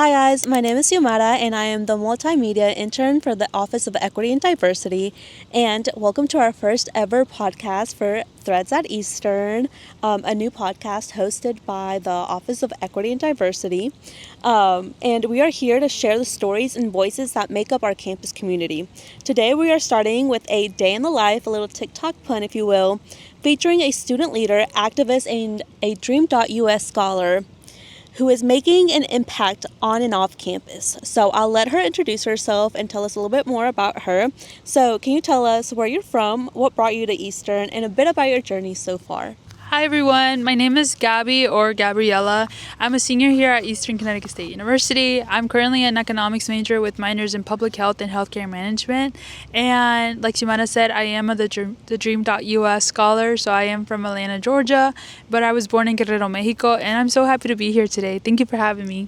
Hi guys, my name is Yumara and I am the multimedia intern for the Office of Equity and Diversity, and welcome to our first ever podcast for Threads at Eastern, a new podcast hosted by the Office of Equity and Diversity, and we are here to share the stories and voices that make up our campus community. Today we are starting with a day in the life, a little TikTok pun if you will, featuring a student leader, activist, and a Dream.us scholar who is making an impact on and off campus. So I'll let her introduce herself and tell us a little bit more about her. So can you tell us where you're from, what brought you to Eastern, and a bit about your journey so far? Hi everyone, my name is Gabby or Gabriella. I'm a senior here at Eastern Connecticut State University. I'm currently an economics major with minors in public health and healthcare management. And like Shimana said, I am the Dream.us scholar, so I am from Atlanta, Georgia, but I was born in Guerrero, Mexico, and I'm so happy to be here today. Thank you for having me.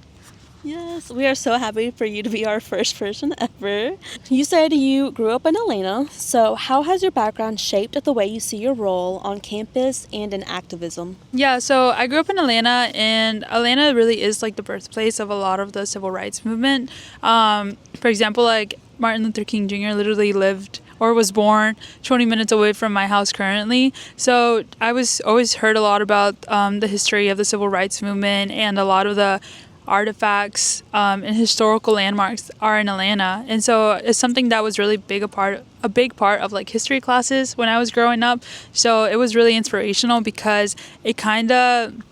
Yes, we are so happy for you to be our first person ever. You said you grew up in Atlanta, so how has your background shaped the way you see your role on campus and in activism? Yeah, so I grew up in Atlanta, and Atlanta really is like the birthplace of a lot of the civil rights movement. For example, like Martin Luther King Jr. literally lived or was born 20 minutes away from my house currently. So I was always heard a lot about the history of the civil rights movement, and a lot of the artifacts and historical landmarks are in Atlanta, and so it's something that was really a big part of like history classes when I was growing up. So it was really inspirational because it kind of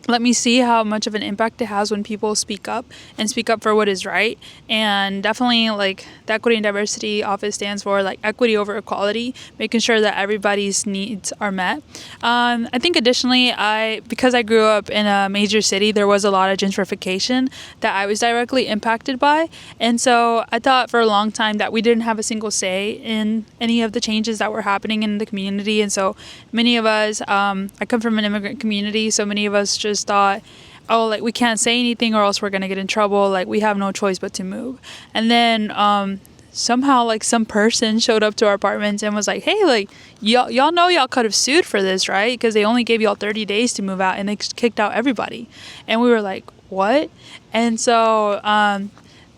let me see how much of an impact it has when people speak up for what is right. And definitely like the Equity and Diversity Office stands for like equity over equality, making sure that everybody's needs are met. I think additionally, because I grew up in a major city, there was a lot of gentrification that I was directly impacted by. And so I thought for a long time that we didn't have a single say in any of the changes that were happening in the community. And so many of us, I come from an immigrant community, so many of us just thought, oh, like we can't say anything or else we're gonna get in trouble, like we have no choice but to move. And then somehow like some person showed up to our apartments and was like, hey, like y'all know y'all could have sued for this, right? Because they only gave y'all 30 days to move out and they kicked out everybody. And we were like, what? And so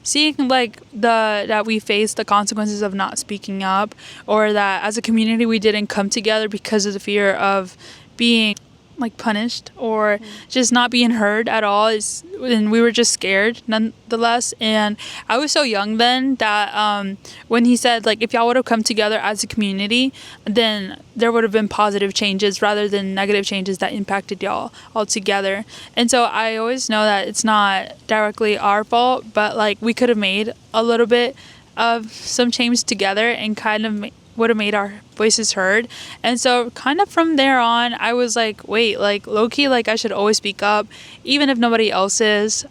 seeing like that we faced the consequences of not speaking up, or that as a community we didn't come together because of the fear of being like punished or just not being heard at all, and we were just scared nonetheless. And I was so young then that when he said like if y'all would have come together as a community, then there would have been positive changes rather than negative changes that impacted y'all altogether. And so I always know that it's not directly our fault, but like we could have made a little bit of some change together and kind of would have made our voices heard. And so kind of from there on, I was like, wait, like low-key, like I should always speak up even if nobody else is,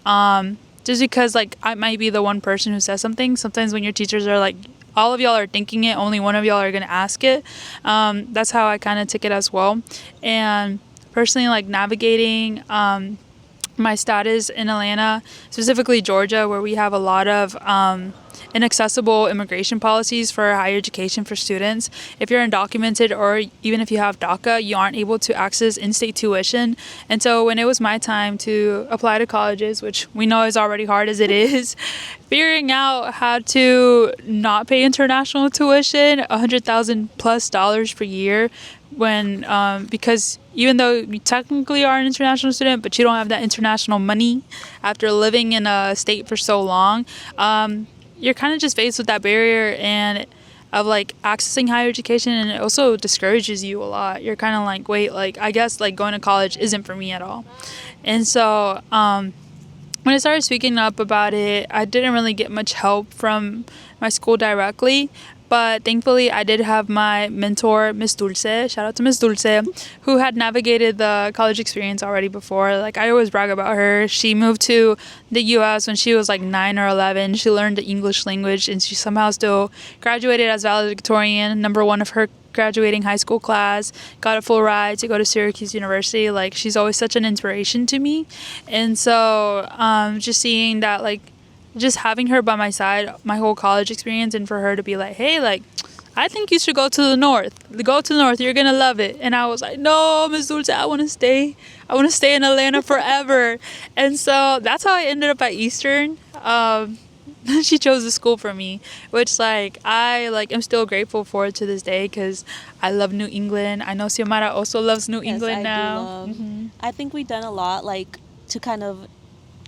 just because like I might be the one person who says something. Sometimes when your teachers are like, all of y'all are thinking it, only one of y'all are going to ask it. That's how I kind of took it as well. And personally, like navigating my status in Atlanta, specifically Georgia, where we have a lot of inaccessible immigration policies for higher education for students. If you're undocumented or even if you have DACA, you aren't able to access in-state tuition. And so when it was my time to apply to colleges, which we know is already hard as it is, figuring out how to not pay international tuition, $100,000+ per year, when because even though you technically are an international student, but you don't have that international money after living in a state for so long, you're kind of just faced with that barrier and of like accessing higher education, and it also discourages you a lot. You're kind of like, wait, like I guess like going to college isn't for me at all. And so when I started speaking up about it, I didn't really get much help from my school directly. But thankfully, I did have my mentor, Miss Dulce, shout out to Miss Dulce, who had navigated the college experience already before. Like, I always brag about her. She moved to the U.S. when she was like 9 or 11. She learned the English language, and she somehow still graduated as valedictorian, number one of her graduating high school class, got a full ride to go to Syracuse University. Like, she's always such an inspiration to me. And so just seeing that, like, just having her by my side my whole college experience, and for her to be like, hey, like I think you should go to the north. Go to the north. You're gonna love it. And I was like, no, Miss Dulce, I want to stay. I want to stay in Atlanta forever. And so that's how I ended up at Eastern. She chose the school for me, which I am still grateful for it to this day because I love New England. I know Xiomara also loves New England now. I think we've done a lot to kind of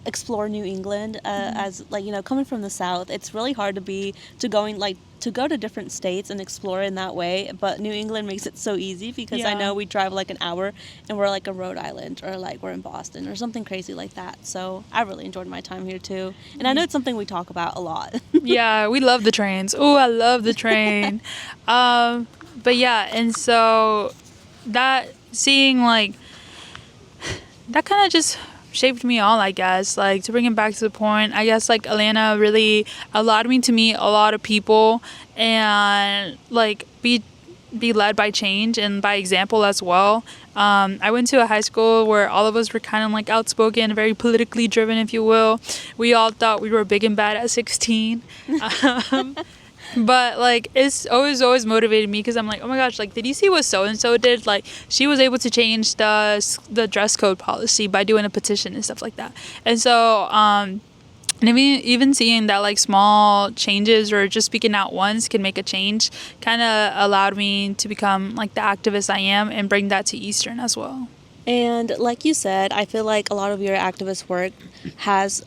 explore New England as coming from the South. It's really hard to go to different states and explore in that way, but New England makes it so easy because I know we drive an hour and we're in Rhode Island or we're in Boston or something crazy like that. So I really enjoyed my time here too, and I know it's something we talk about a lot. Yeah, we love the trains. Oh, I love the train. But yeah, and so that seeing that kind of just shaped me all, I guess. To bring it back to the point, I guess Atlanta really allowed me to meet a lot of people and be led by change and by example as well. I went to a high school where all of us were kind of outspoken, very politically driven, if you will. We all thought we were big and bad at 16. But it's always motivated me because I'm oh my gosh, did you see what so and so did? She was able to change the dress code policy by doing a petition and stuff like that. And so and even seeing that small changes or just speaking out once can make a change kind of allowed me to become the activist I am and bring that to Eastern as well. And like you said, I feel a lot of your activist work has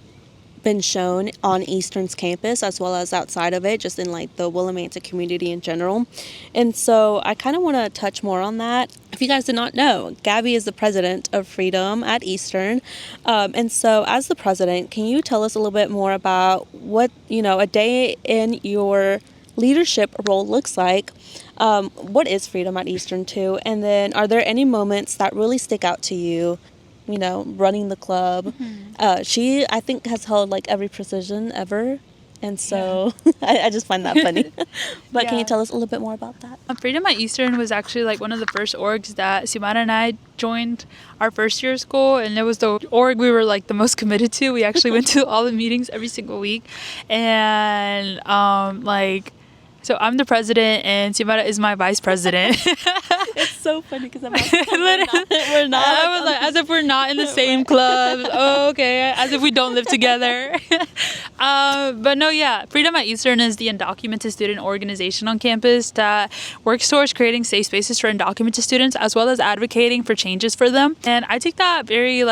been shown on Eastern's campus as well as outside of it, just in the Willimantic community in general. And so I kind of want to touch more on that. If you guys did not know, Gabby is the president of Freedom at Eastern. And so as the president, can you tell us a little bit more about what, a day in your leadership role looks like? What is Freedom at Eastern too? And then are there any moments that really stick out to you, running the club? She, I think, has held every position ever. And so I just find that funny. But can you tell us a little bit more about that? Freedom at Eastern was actually one of the first orgs that Xiomara and I joined our first year of school. And it was the org we were the most committed to. We actually went to all the meetings every single week. And so I'm the president and Xiomara is my vice president. It's so funny because I'm we're not. I was as if we're not in the same club. Oh, okay. As if we don't live together. But no, yeah. Freedom at Eastern is the undocumented student organization on campus that works towards creating safe spaces for undocumented students as well as advocating for changes for them. And I take that very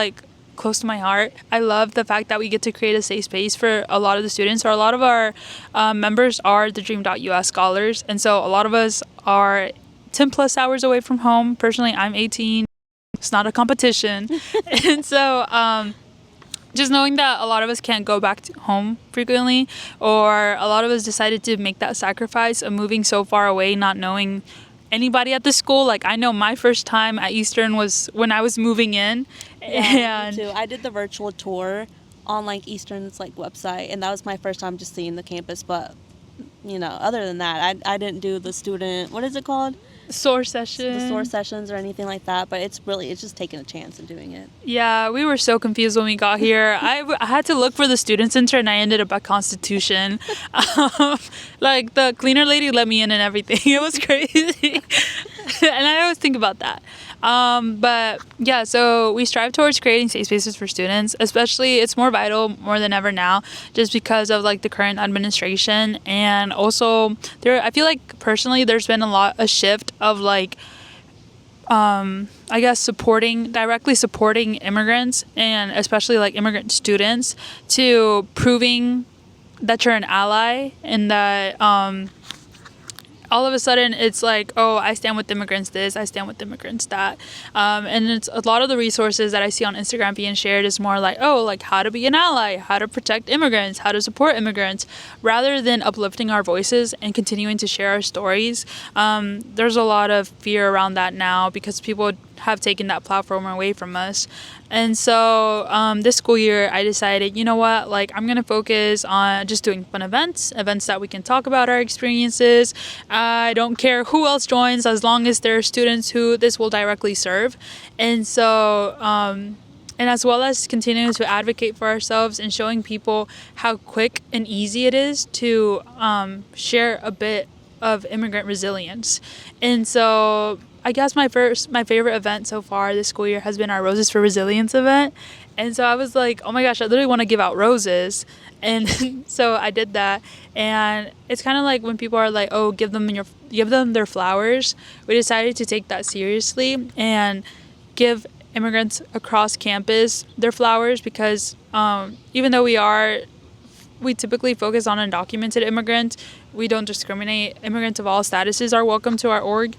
close to my heart. I love the fact that we get to create a safe space for a lot of the students, or a lot of our members are the Dream.us scholars, and so a lot of us are 10 plus hours away from home. Personally, I'm 18. It's not a competition. And so just knowing that a lot of us can't go back to home frequently, or a lot of us decided to make that sacrifice of moving so far away, not knowing anybody at the school. I know my first time at Eastern was when I was moving in. Yeah, me too. I did the virtual tour on Eastern's website, and that was my first time just seeing the campus. But other than that, I didn't do the student, what is it called? SOAR session. The SOAR sessions or anything like that, but it's just taking a chance and doing it. Yeah, we were so confused when we got here. I had to look for the student center and I ended up at Constitution. The cleaner lady let me in and everything. It was crazy. And I always think about that. But yeah, so we strive towards creating safe spaces for students, especially it's more vital more than ever now, just because of the current administration. And also I feel personally there's been a shift of I guess directly supporting immigrants, and especially immigrant students, to proving that you're an ally, and that all of a sudden it's oh, I stand with immigrants this, I stand with immigrants that. And it's a lot of the resources that I see on Instagram being shared is more how to be an ally, how to protect immigrants, how to support immigrants, rather than uplifting our voices and continuing to share our stories. There's a lot of fear around that now because people have taken that platform away from us. And so this school year, I decided, you know what, I'm going to focus on just doing fun events that we can talk about our experiences. I don't care who else joins as long as there are students who this will directly serve. And so, and as well as continuing to advocate for ourselves and showing people how quick and easy it is to share a bit of immigrant resilience. And so I guess my favorite event so far this school year has been our Roses for Resilience event. And so I was like, oh my gosh, I literally want to give out roses. And so I did that. And it's kind of like when people are like, oh, give them their flowers. We decided to take that seriously and give immigrants across campus their flowers, because even though we typically focus on undocumented immigrants, we don't discriminate. Immigrants of all statuses are welcome to our org.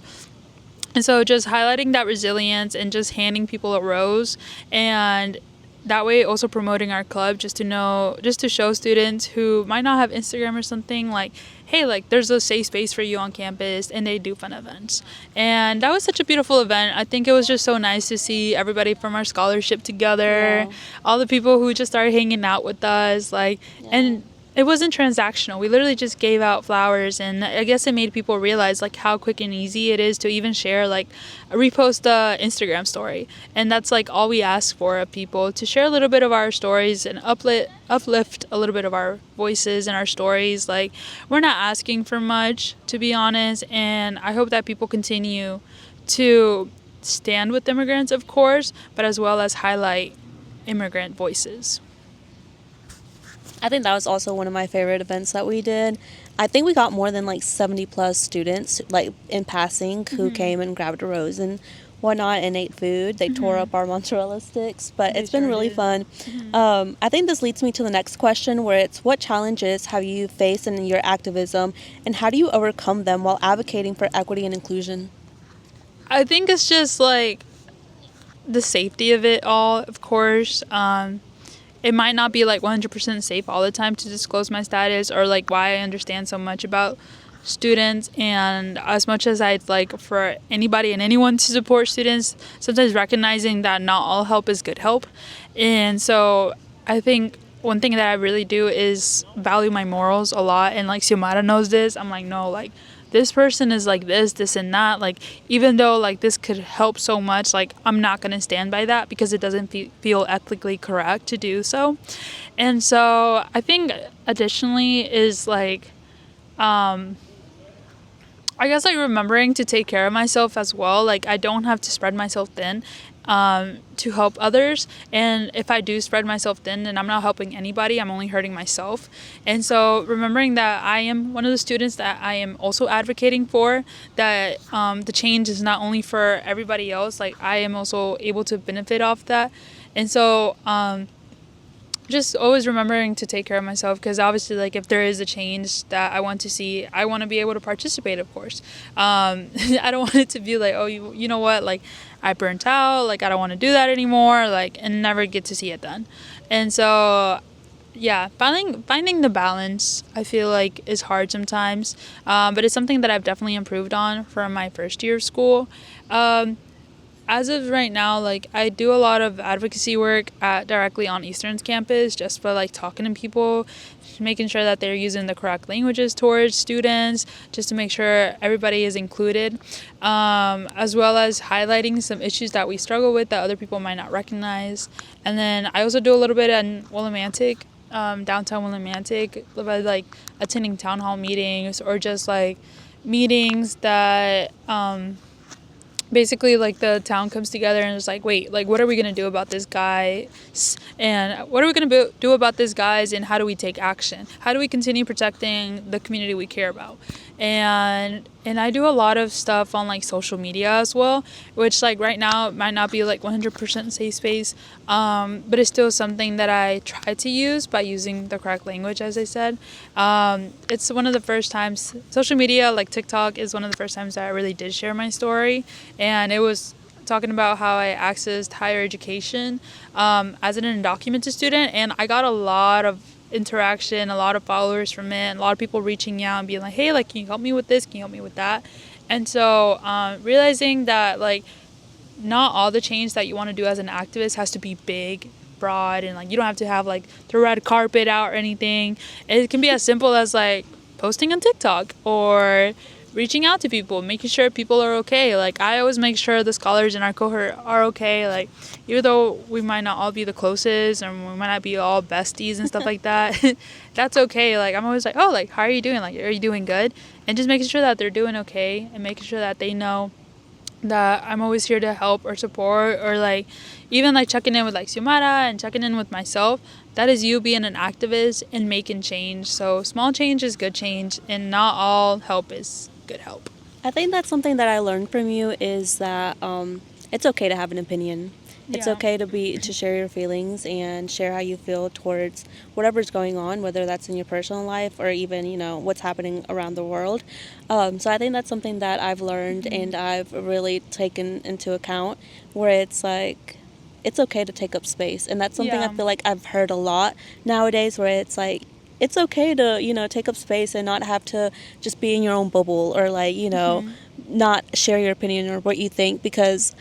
And so just highlighting that resilience and just handing people a rose, and that way also promoting our club, just to show students who might not have Instagram or something, like, hey, like, there's a safe space for you on campus, and they do fun events. And that was such a beautiful event. I think it was just so nice to see everybody from our scholarship together, all the people who just started hanging out with us, like, and it wasn't transactional. We literally just gave out flowers, and I guess it made people realize like how quick and easy it is to even share, like, repost a Instagram story. And that's like all we ask for of people, to share a little bit of our stories and uplift a little bit of our voices and our stories. Like, we're not asking for much, to be honest, and I hope that people continue to stand with immigrants, of course, but as well as highlight immigrant voices. I think that was also one of my favorite events that we did. I think we got more than like 70 plus students, like, in passing, who came and grabbed a rose and whatnot and ate food. They tore up our mozzarella sticks, but it's been really fun. I think this leads me to the next question, where it's, what challenges have you faced in your activism, and how do you overcome them while advocating for equity and inclusion? I think it's just like the safety of it all, of course. It might not be like 100% safe all the time to disclose my status, or like why I understand so much about students. And as much as I'd like for anybody and anyone to support students, sometimes recognizing that not all help is good help. And so I think one thing that I really do is value my morals a lot. And like Xiomara knows this. I'm like, no, like, this person is like this and that. Like, even though like this could help so much, like, I'm not going to stand by that because it doesn't feel ethically correct to do so. And so I think additionally is like, I guess like remembering to take care of myself as well. Like, I don't have to spread myself thin to help others. And if I do spread myself thin, then I'm not helping anybody. I'm only hurting myself. And so remembering that I am one of the students that I am also advocating for, that the change is not only for everybody else, like, I am also able to benefit off that. And so just always remembering to take care of myself, because obviously, like, if there is a change that I want to see, I want to be able to participate, of course. I don't want it to be like, oh, you know what, like, I burnt out, like, I don't want to do that anymore, like, and never get to see it done. And so, yeah, finding the balance, I feel like, is hard sometimes, but it's something that I've definitely improved on from my first year of school. As of right now, like, I do a lot of advocacy work directly on Eastern's campus, just for like talking to people, making sure that they're using the correct languages towards students, just to make sure everybody is included, as well as highlighting some issues that we struggle with that other people might not recognize. And then I also do a little bit in Willimantic, downtown Willimantic, by like attending town hall meetings, or just like meetings that basically, like, the town comes together and is like, wait, like, what are we going to do about this guy? And what are we going to do about this guys? And how do we take action? How do we continue protecting the community we care about? And I do a lot of stuff on like social media as well, which like right now it might not be like 100% safe space, but it's still something that I try to use by using the correct language, as I said. It's one of the first times, social media like TikTok is one of the first times that I really did share my story, and it was talking about how I accessed higher education as an undocumented student, and I got a lot of interaction, a lot of followers from it, and a lot of people reaching out and being like, hey, like, can you help me with this? Can you help me with that? And so realizing that like not all the change that you want to do as an activist has to be big, broad, and like you don't have to have like the red carpet out or anything. It can be as simple as like posting on TikTok, or reaching out to people, making sure people are okay. Like, I always make sure the scholars in our cohort are okay. Like, even though we might not all be the closest and we might not be all besties and stuff like that, that's okay. Like, I'm always like, oh, like, how are you doing? Like, are you doing good? And just making sure that they're doing okay and making sure that they know that I'm always here to help or support, or like even like checking in with like Xiomara and checking in with myself. That is you being an activist and making change. So small change is good change, and not all help is good help. I think that's something that I learned from you is that it's okay to have an opinion. It's Yeah. okay to share your feelings and share how you feel towards whatever's going on, whether that's in your personal life or even, what's happening around the world. So I think that's something that I've learned and I've really taken into account, where it's like, it's okay to take up space. And that's something Yeah. I feel like I've heard a lot nowadays, where it's like, it's okay to, take up space and not have to just be in your own bubble, or like, not share your opinion or what you think, because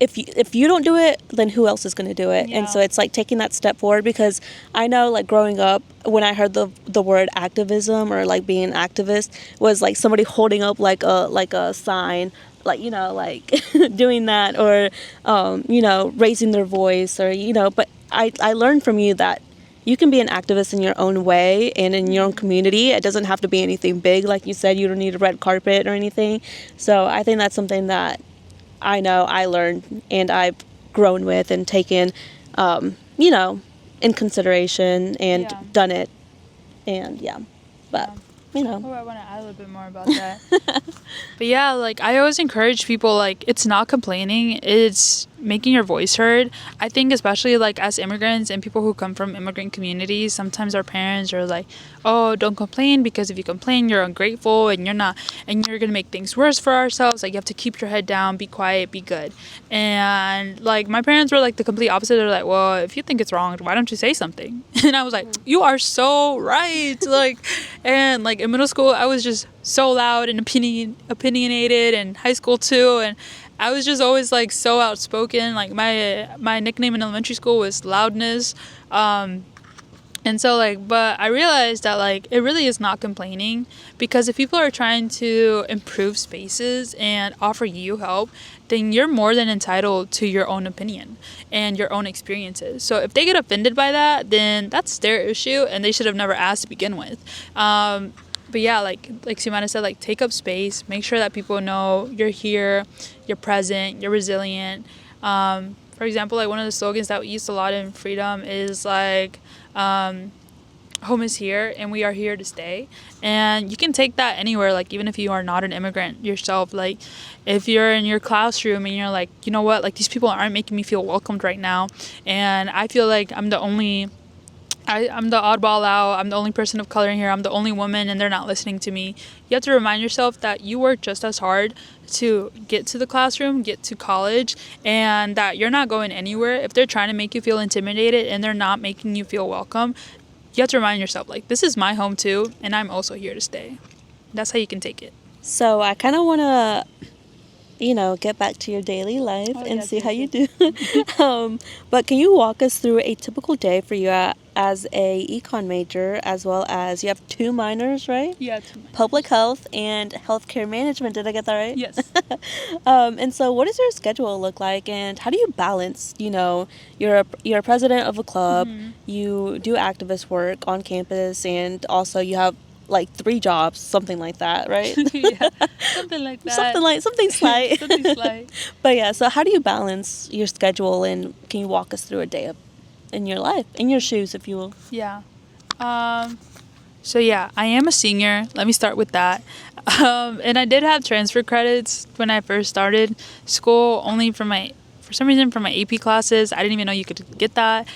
if you don't do it, then who else is going to do it? Yeah. And so it's like taking that step forward, because I know, like, growing up, when I heard the word activism or like being an activist, was like somebody holding up like a sign, like, like doing that, or raising their voice, or but I learned from you that you can be an activist in your own way and in your own community. It doesn't have to be anything big. Like you said, you don't need a red carpet or anything. So I think that's something that I know I learned and I've grown with and taken, in consideration and Yeah. done it. And yeah, but, Oh, I want to add a little bit more about that. But yeah, like, I always encourage people, like, it's not complaining, it's making your voice heard. I think especially like as immigrants and people who come from immigrant communities, sometimes our parents are like, oh, don't complain, because if you complain, you're ungrateful and you're gonna make things worse for ourselves. Like, you have to keep your head down, be quiet, be good. And like, my parents were like the complete opposite. They're like, well, if you think it's wrong, why don't you say something? And I was like, you are so right. Like, and like in middle school, I was just so loud and opinionated, and high school too, and I was just always like so outspoken. Like, my nickname in elementary school was Loudness. And so, like, but I realized that, like, it really is not complaining, because if people are trying to improve spaces and offer you help, then you're more than entitled to your own opinion and your own experiences. So if they get offended by that, then that's their issue, and they should have never asked to begin with. But yeah, like Simona said, like, take up space, make sure that people know you're here, you're present, you're resilient. For example, like, one of the slogans that we use a lot in Freedom is like, home is here and we are here to stay. And you can take that anywhere, like, even if you are not an immigrant yourself. Like, if you're in your classroom and you're like, you know what, like, these people aren't making me feel welcomed right now, and I feel like I'm the oddball out, I'm the only person of color in here, I'm the only woman, and they're not listening to me. You have to remind yourself that you work just as hard to get to the classroom, get to college, and that you're not going anywhere. If they're trying to make you feel intimidated and they're not making you feel welcome, you have to remind yourself, like, this is my home too, and I'm also here to stay. That's how you can take it. So I kind of want to, get back to your daily life and yes, see yes, how you do. But can you walk us through a typical day for you as a econ major, as well as you have 2 minors, right? Yeah. Public health and healthcare management. Did I get that right? Yes. And so what does your schedule look like, and how do you balance, you're a president of a club, you do activist work on campus, and also you have like 3 jobs, something like that, right? Yeah, something like that. Something slight. Something slight. But yeah, so how do you balance your schedule, and can you walk us through a day in your life, in your shoes, if you will? Yeah. So yeah, I am a senior. Let me start with that. And I did have transfer credits when I first started school, only for some reason for my AP classes. I didn't even know you could get that.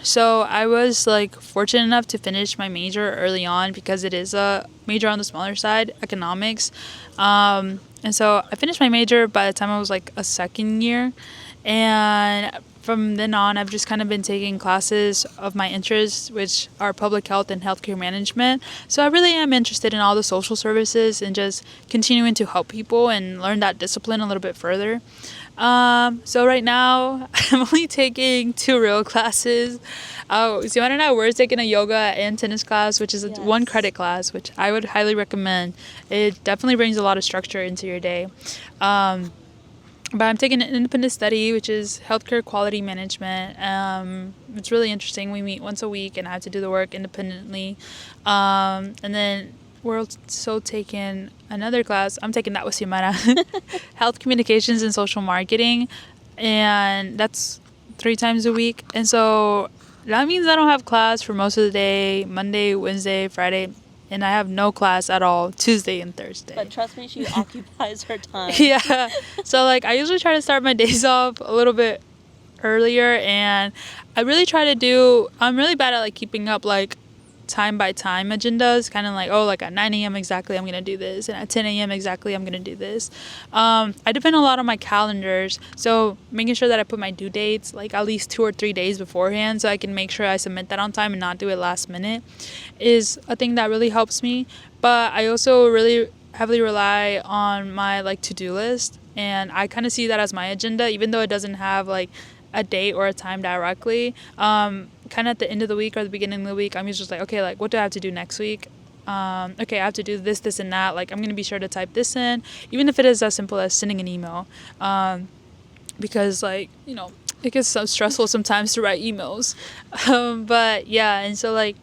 So I was like fortunate enough to finish my major early on, because it is a major on the smaller side, economics. And so I finished my major by the time I was like a second year. And from then on, I've just kind of been taking classes of my interests, which are public health and healthcare management. So I really am interested in all the social services and just continuing to help people and learn that discipline a little bit further. So right now, I'm only taking 2 real classes. Simon and I were taking a yoga and tennis class, which is a 1 credit class, which I would highly recommend. It definitely brings a lot of structure into your day. But I'm taking an independent study, which is healthcare quality management. It's really interesting. We meet once a week, and I have to do the work independently. And then we're also taking another class. I'm taking that with Xiomara. Health communications and social marketing. And that's 3 times a week. And so that means I don't have class for most of the day, Monday, Wednesday, Friday. And I have no class at all Tuesday and Thursday. But trust me, she occupies her time. Yeah. So, like, I usually try to start my days off a little bit earlier. And I really try to I'm really bad at, like, keeping up, like, time by time agendas. Kind of like, oh, like, at 9 a.m. exactly, I'm going to do this. And at 10 a.m. exactly, I'm going to do this. I depend a lot on my calendars. So, making sure that I put my due dates, like, at least 2 or 3 days beforehand so I can make sure I submit that on time and not do it last minute is a thing that really helps me. But I also really heavily rely on my, like, to-do list. And I kind of see that as my agenda, even though it doesn't have, like, a date or a time directly. Kind of at the end of the week or the beginning of the week, I'm usually just like, okay, like, what do I have to do next week? Okay, I have to do this, and that. Like, I'm going to be sure to type this in, even if it is as simple as sending an email. Because, like, you know, it gets so stressful sometimes to write emails. But, yeah, and so, like,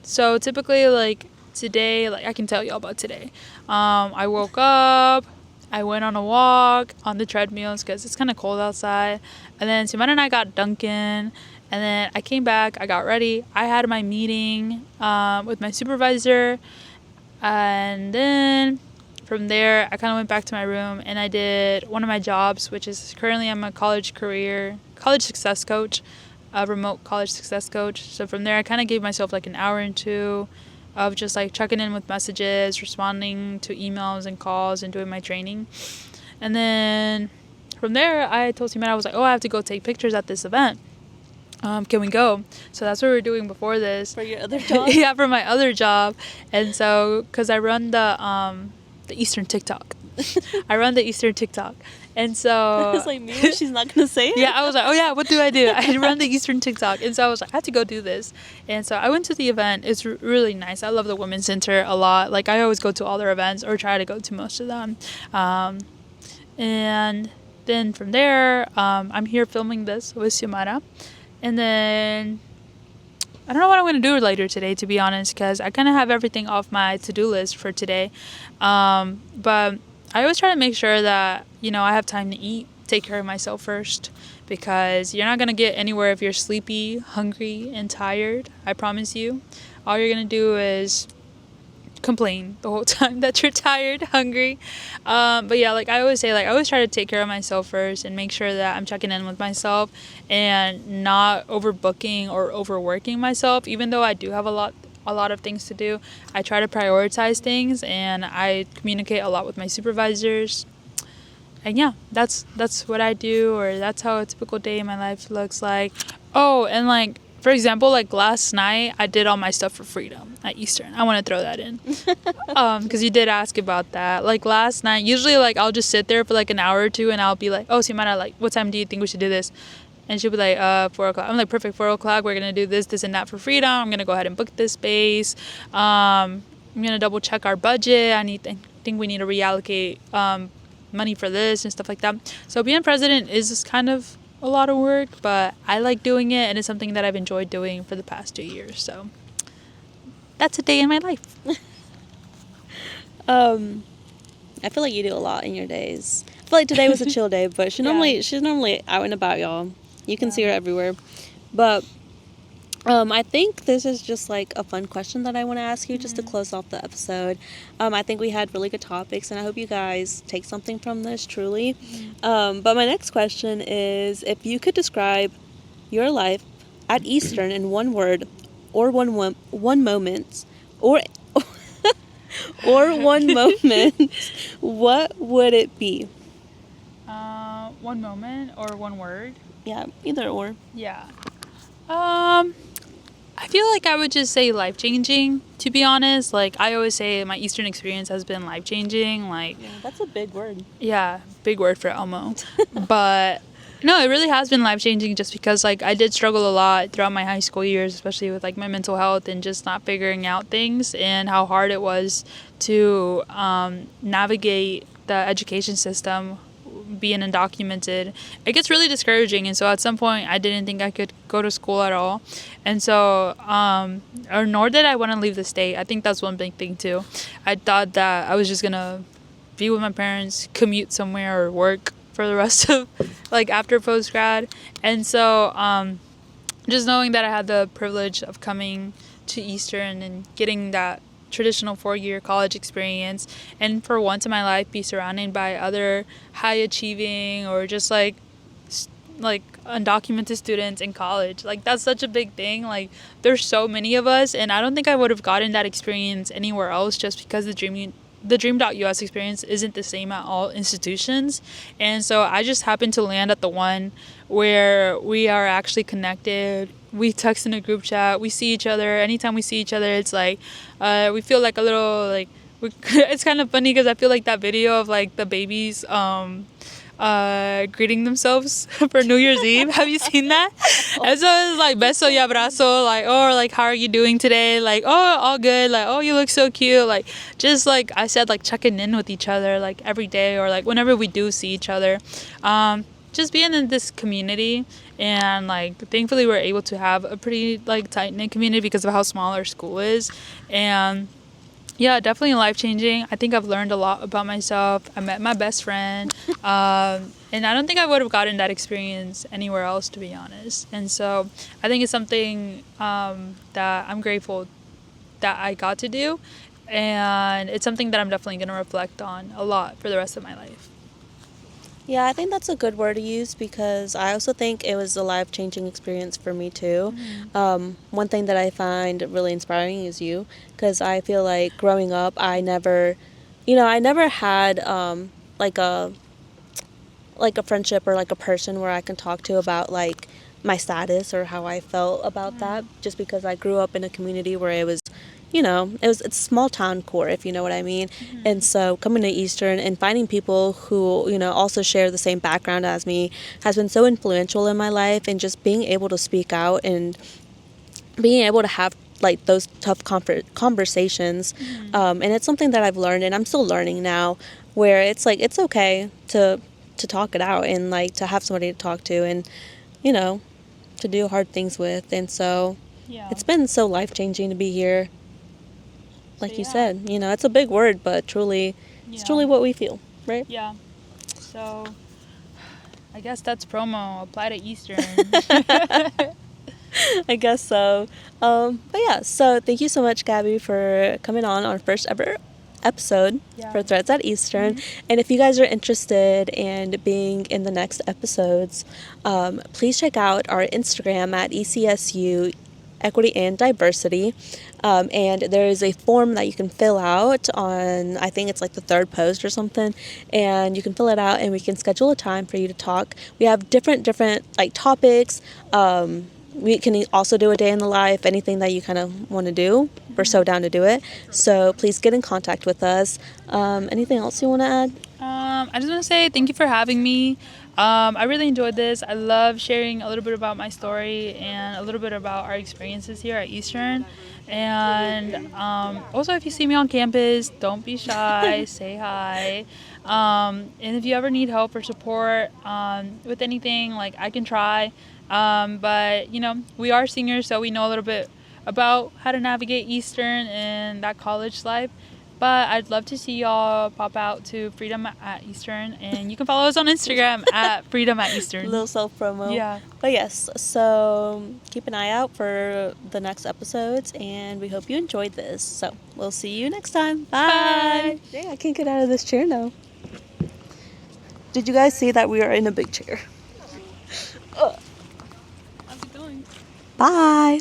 so typically, like, today, like, I can tell y'all about today. I woke up. I went on a walk on the treadmills because it's kind of cold outside. And then Simon and I got Dunkin'. And then I came back. I got ready. I had my meeting with my supervisor. And then from there, I kind of went back to my room. And I did one of my jobs, which is currently I'm a college success coach, a remote college success coach. So from there, I kind of gave myself like an hour or 2 of just like checking in with messages, responding to emails and calls, and doing my training. And then from there, I told Simon, I was like, oh, I have to go take pictures at this event. Can we go? So that's what we were doing before this. For your other job? Yeah, for my other job. And so, because I run the Eastern TikTok. I run the Eastern TikTok. And so I was like, maybe she's not going to say it. Yeah, I was like, oh yeah, what do? I run the Eastern TikTok. And so I was like, I have to go do this. And so I went to the event. It's really nice. I love the Women's Center a lot. Like, I always go to all their events or try to go to most of them. And then from there, I'm here filming this with Xiomara. And then I don't know what I'm going to do later today, to be honest, because I kind of have everything off my to-do list for today. But I always try to make sure that, you know, I have time to eat, take care of myself first, because you're not going to get anywhere if you're sleepy, hungry, and tired. I promise you. All you're going to do is complain the whole time that you're tired, hungry. But yeah, like I always say, like I always try to take care of myself first and make sure that I'm checking in with myself and not overbooking or overworking myself. Even though I do have a lot of things to do, I try to prioritize things, and I communicate a lot with my supervisors. And yeah, that's what I do, or that's how a typical day in my life looks like. Oh, and like, for example, like last night, I did all my stuff for Freedom at Eastern. I want to throw that in. Because you did ask about that. Like last night, usually like I'll just sit there for like an hour or 2 and I'll be like, oh, Simana, like, what time do you think we should do this? And she'll be like, 4 o'clock. I'm like, perfect, 4 o'clock. We're going to do this, and that for Freedom. I'm going to go ahead and book this space. I'm going to double check our budget. I think we need to reallocate money for this and stuff like that. So being president is just kind of a lot of work, but I like doing it, and it's something that I've enjoyed doing for the past 2 years. So that's a day in my life. I feel like you do a lot in your days. I feel like today was a chill day, but she's normally out and about, y'all. You can see her everywhere. But I think this is just like a fun question that I want to ask you just to close off the episode. I think we had really good topics, and I hope you guys take something from this, truly. But my next question is, if you could describe your life at Eastern in one word or one moment, or one moment, what would it be? One moment or one word? Yeah, either or. Yeah. I feel like I would just say life changing, to be honest. Like, I always say my Eastern experience has been life changing. Like, Yeah, that's a big word. yeah, big word for Elmo. But no, it really has been life changing just because, like, I did struggle a lot throughout my high school years, especially with, like, my mental health and just not figuring out things, and how hard it was to navigate the education system being undocumented. It gets really discouraging, and so at some point I didn't think I could go to school at all, and so or nor did I want to leave the state. I think that's one big thing too. I thought that I was just gonna be with my parents, commute somewhere, or work for the rest of, like, after post grad. And so just knowing that I had the privilege of coming to Eastern and getting that traditional 4-year college experience, and for once in my life be surrounded by other high achieving or just like undocumented students in college, like, that's such a big thing. Like, there's so many of us, and I don't think I would have gotten that experience anywhere else, just because the Dream.us experience isn't the same at all institutions. And so I just happened to land at the one where we are actually connected. We text in a group chat. We see each other. Anytime we see each other, it's like we feel like a little, like, it's kind of funny because I feel like that video of, like, the babies greeting themselves for New Year's Eve. Have you seen that? And so it's like beso y abrazo, like, or like, how are you doing today? Like, oh, all good. Like, oh, you look so cute. Like, just like I said, like, checking in with each other, like, every day, or like whenever we do see each other. Just being in this community, and, like, thankfully we're able to have a pretty, like, tight-knit community because of how small our school is. And yeah, definitely life-changing. I think I've learned a lot about myself. I met my best friend. And I don't think I would have gotten that experience anywhere else, to be honest. And so I think it's something that I'm grateful that I got to do. And it's something that I'm definitely going to reflect on a lot for the rest of my life. Yeah, I think that's a good word to use, because I also think it was a life-changing experience for me too. One thing that I find really inspiring is you, because I feel like growing up, I never had like a friendship or like a person where I can talk to about, like, my status or how I felt about that, just because I grew up in a community where it was, it's small town core, if you know what I mean. And so coming to Eastern and finding people who, also share the same background as me has been so influential in my life, and just being able to speak out and being able to have, like, those tough conversations. And it's something that I've learned, and I'm still learning now, where it's like, it's okay to talk it out, and, like, to have somebody to talk to, and, to do hard things with. And so it's been so life-changing to be here. Like you said, it's a big word, but truly, it's truly what we feel, right? Yeah. So I guess that's promo. Apply to Eastern. I guess so. But yeah, so thank you so much, Gabby, for coming on our first ever episode for Threads at Eastern. And if you guys are interested in being in the next episodes, please check out our Instagram at ECSU Equity and Diversity. And there is a form that you can fill out on, I think it's like the third post or something, and you can fill it out and we can schedule a time for you to talk. We have different like topics. We can also do a day in the life, anything that you kind of want to do. We're so down to do it. So please get in contact with us. Anything else you want to add? I just want to say thank you for having me. I really enjoyed this. I love sharing a little bit about my story and a little bit about our experiences here at Eastern. And also, if you see me on campus, don't be shy. Say hi. And if you ever need help or support with anything, like, I can try. But, we are seniors, so we know a little bit about how to navigate Eastern and that college life. But I'd love to see y'all pop out to Freedom at Eastern, and you can follow us on Instagram at Freedom at Eastern. Little self-promo. Yeah. But yes, so keep an eye out for the next episodes, and we hope you enjoyed this. So we'll see you next time. Bye. Yeah, I can't get out of this chair now. Did you guys see that we are in a big chair? How's it going? Bye.